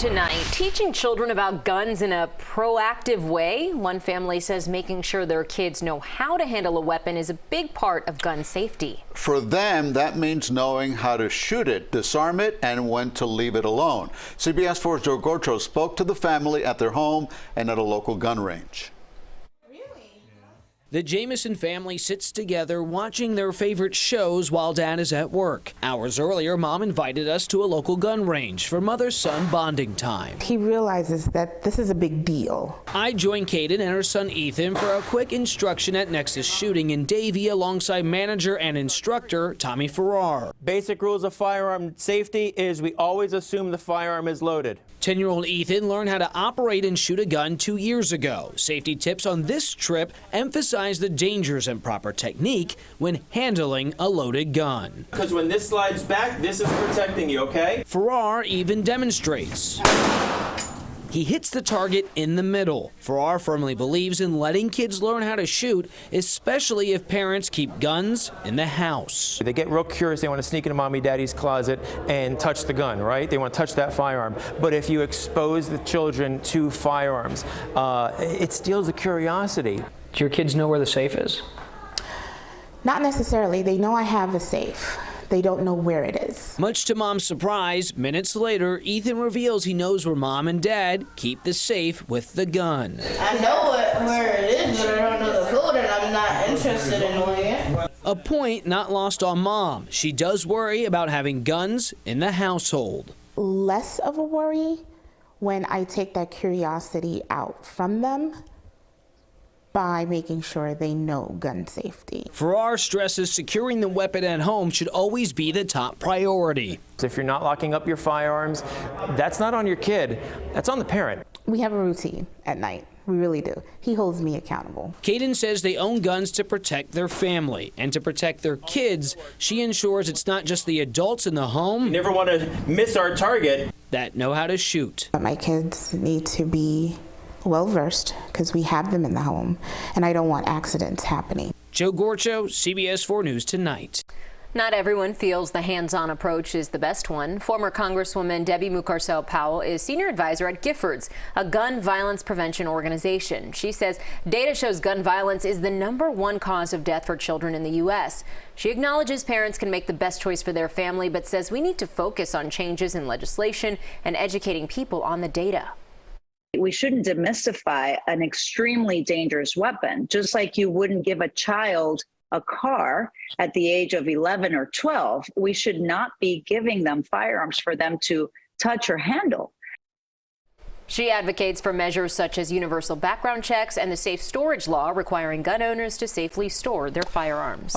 Tonight, teaching children about guns in a proactive way. One family says making sure their kids know how to handle a weapon is a big part of gun safety. For them, that means knowing how to shoot it, disarm it, and when to leave it alone. CBS 4's Joe Gorcho spoke to the family at their home and at a local gun range. The Jamieson family sits together watching their favorite shows while Dad is at work. Hours earlier, Mom invited us to a local gun range for mother-son bonding time. He realizes that this is a big deal. I joined Kadion and her son Ethan for a quick instruction at Nexus Shooting in Davie alongside manager and instructor Tommy Farrar. Basic rules of firearm safety is we always assume the firearm is loaded. 10-year-old Ethan learned how to operate and shoot a gun 2 years ago. Safety tips on this trip emphasize the dangers and proper technique when handling a loaded gun. Because when this slides back, this is protecting you, okay? Farrar even demonstrates. He hits the target in the middle. Farrar firmly believes in letting kids learn how to shoot, especially if parents keep guns in the house. They get real curious. They want to sneak into mommy, daddy's closet and touch the gun, right? They want to touch that firearm. But if you expose the children to firearms, it steals the curiosity. Do your kids know where the safe is? Not necessarily. They know I have a safe. They don't know where it is. Much to Mom's surprise, minutes later, Ethan reveals he knows where Mom and Dad keep the safe with the gun. I know where it is, but I don't know the code, and I'm not interested in knowing it. A point not lost on Mom. She does worry about having guns in the household. Less of a worry when I take that curiosity out from them by making sure they know gun safety. Farrar stresses securing the weapon at home should always be the top priority. If you're not locking up your firearms, that's not on your kid, that's on the parent. We have a routine at night. We really do. He holds me accountable. Kadion says they own guns to protect their family. And to protect their kids, she ensures it's not just the adults in the home. You never want to miss our target. That know how to shoot. My kids need to be well-versed because we have them in the home, and I don't want accidents happening. Joe Gorcho, CBS 4 News Tonight. Not everyone feels the hands-on approach is the best one. Former Congresswoman Debbie Mucarsel-Powell is senior advisor at Giffords, a gun violence prevention organization. She says data shows gun violence is the #1 cause of death for children in the U.S. She acknowledges parents can make the best choice for their family, but says we need to focus on changes in legislation and educating people on the data. We shouldn't demystify an extremely dangerous weapon, just like you wouldn't give a child a car at the age of 11 or 12. We should not be giving them firearms for them to touch or handle. She advocates for measures such as universal background checks and the safe storage law requiring gun owners to safely store their firearms.